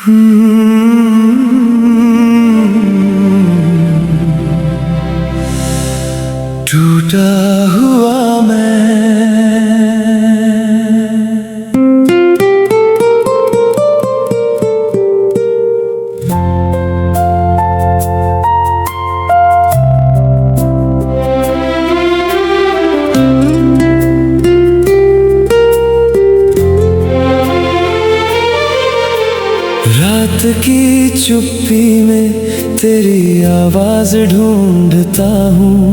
टूटा हुआ मैं। रात की चुप्पी में तेरी आवाज ढूंढता हूँ,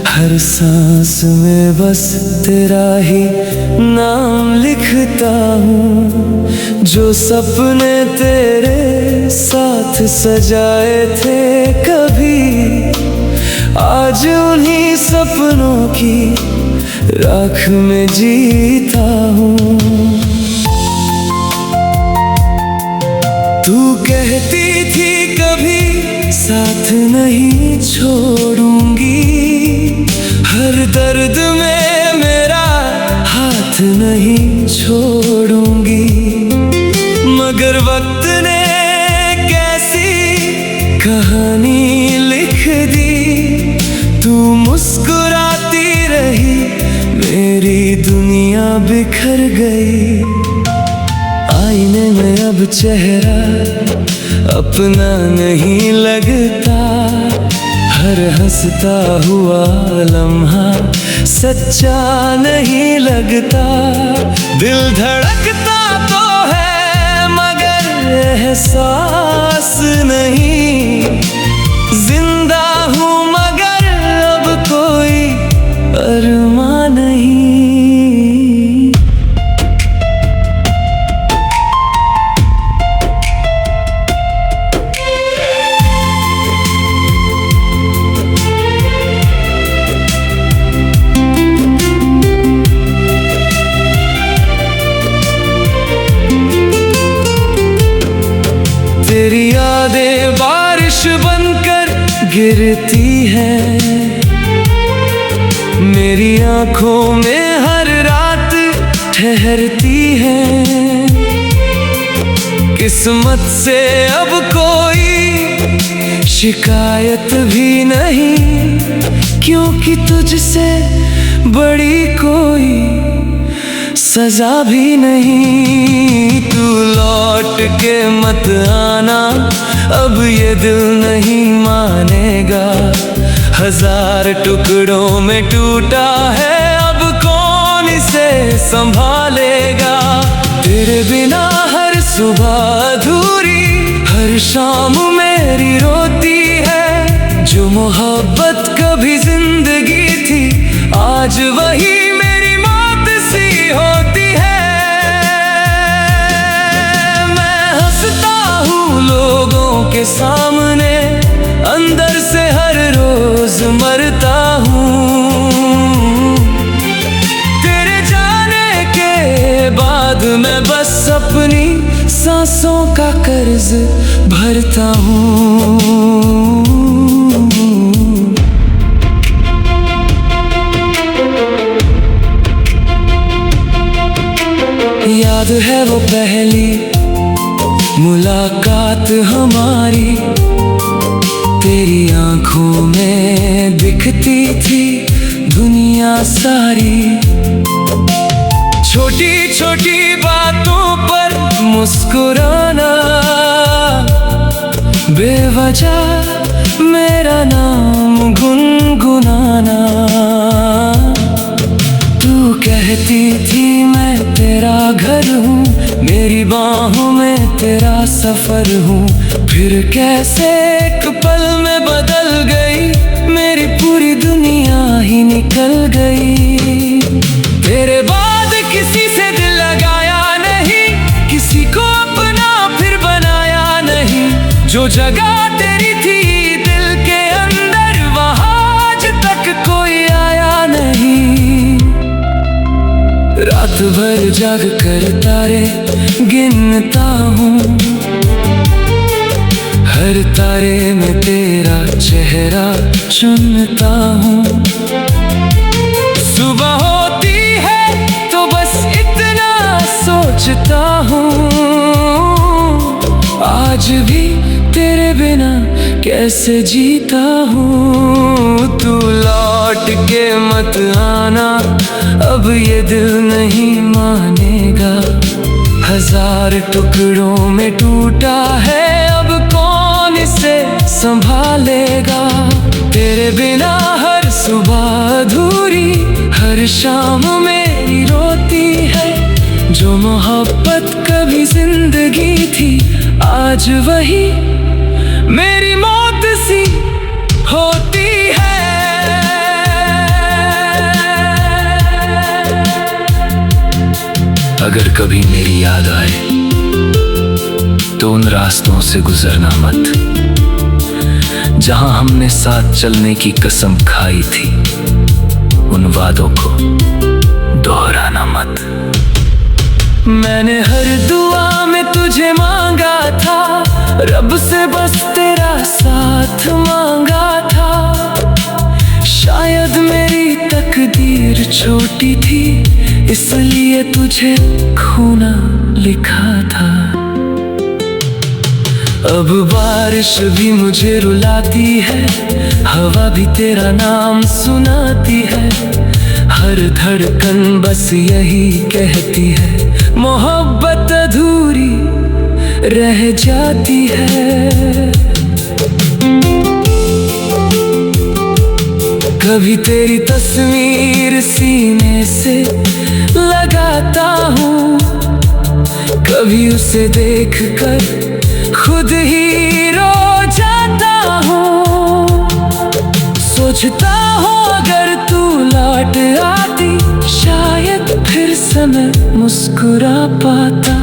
हर सांस में बस तेरा ही नाम लिखता हूँ। जो सपने तेरे साथ सजाए थे कभी, आज उन्हीं सपनों की राख में जीता हूँ। तू कहती थी कभी साथ नहीं छोड़ूंगी, हर दर्द में मेरा हाथ नहीं छोड़ूंगी। मगर वक्त ने कैसी कहानी लिख दी, तू मुस्कुराती रही, मेरी दुनिया बिखर गई। आईने में अब चेहरा अपना नहीं लगता, हर हंसता हुआ लम्हा सच्चा नहीं लगता। दिल धड़कता तो है मगर एहसास नहीं, जिंदा हूँ मगर अब कोई अरमां नहीं। तेरी यादें बारिश बनकर गिरती हैं, मेरी आंखों में हर रात ठहरती हैं। किस्मत से अब कोई शिकायत भी नहीं, क्योंकि तुझसे बड़ी कोई सजा भी नहीं। तू लौट के मत आना, अब ये दिल नहीं मानेगा। हजार टुकड़ों में टूटा है, अब कौन इसे संभालेगा। तेरे बिना हर सुबह अधूरी, हर शाम मेरी रोती है। जो मोहब्बत कभी जिंदगी थी, आज वही मेरी मौत सी होती है। लोगों के सामने अंदर से हर रोज मरता हूँ। तेरे जाने के बाद मैं बस अपनी सांसों का कर्ज भरता हूँ। याद है वो पहली मुलाकात हमारी, तेरी आंखों में दिखती थी दुनिया सारी। छोटी छोटी बातों पर मुस्कुराना, बेवजह मेरा नाम गुनगुनाना। तू कहती थी मैं तेरा घर हूँ, मेरी बाहों में तेरा सफर हूँ। फिर कैसे एक पल में बदल गई, मेरी पूरी दुनिया ही निकल गई। तेरे बाद किसी से दिल लगाया नहीं, किसी को अपना फिर बनाया नहीं। जो जगह तेरी थी दिल के अंदर, वहाँ आज तक कोई आया नहीं। रात भर जाग कर तारे गिनता हूँ, हर तारे में तेरा चेहरा चुनता हूँ। सुबह होती है तो बस इतना सोचता हूँ, आज भी तेरे बिना कैसे जीता हूँ। तू लौट के मत आना, अब ये दिल नहीं मानेगा। हजार टुकड़ों में टूटा है, अब कौन इसे संभालेगा। तेरे बिना हर सुबह अधूरी, हर शाम मेरी रोती है। जो मोहब्बत कभी जिंदगी थी, आज वही मेरी मौत सी होती है। अगर कभी मेरी याद आए तो उन रास्तों से गुजरना मत, जहां हमने साथ चलने की कसम खाई थी। उन वादों को दोहराना मत। मैंने हर दुआ में तुझे मांगा था, रब से बस तेरा साथ मांगा था। शायद मेरी तकदीर छोटी थी, इसलिए तुझे खोना लिखा था। अब बारिश भी मुझे रुलाती है, हवा भी तेरा नाम सुनाती है। हर धड़कन बस यही कहती है, मोहब्बत अधूरी रह जाती है। कभी तेरी तस्वीर सीने से लगाता हूँ, कभी उसे देखकर खुद ही रो जाता हूँ। सोचता हूँ अगर तू लौट आती, शायद फिर से मैं मुस्कुरा पाता।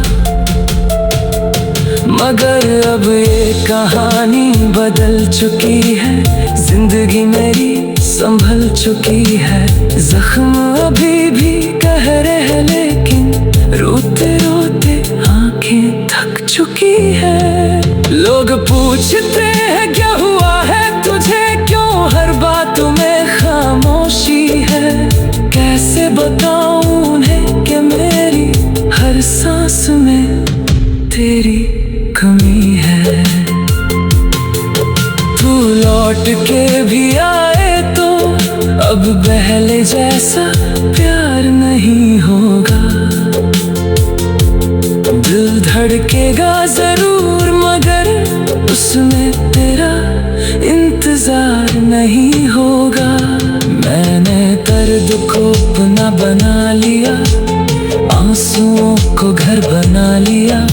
मगर अब ये कहानी बदल चुकी है, जिंदगी मेरी संभल चुकी है। जख्म अभी भी कह रहे, लेकिन रोते रोते आंखें थक चुकी है। लोग पूछते हैं क्या हुआ है तुझे, क्यों हर बात में खामोशी है। कैसे बताऊं उन्हें कि मेरी हर सांस में तेरी कमी है। तू लौट के भी आए तो अब पहले जैसा प्यार नहीं होगा। दिल धड़केगा जरूर, मगर उसमें तेरा इंतजार नहीं होगा। मैंने दर्द को अपना बना लिया, आंसुओं को घर बना लिया।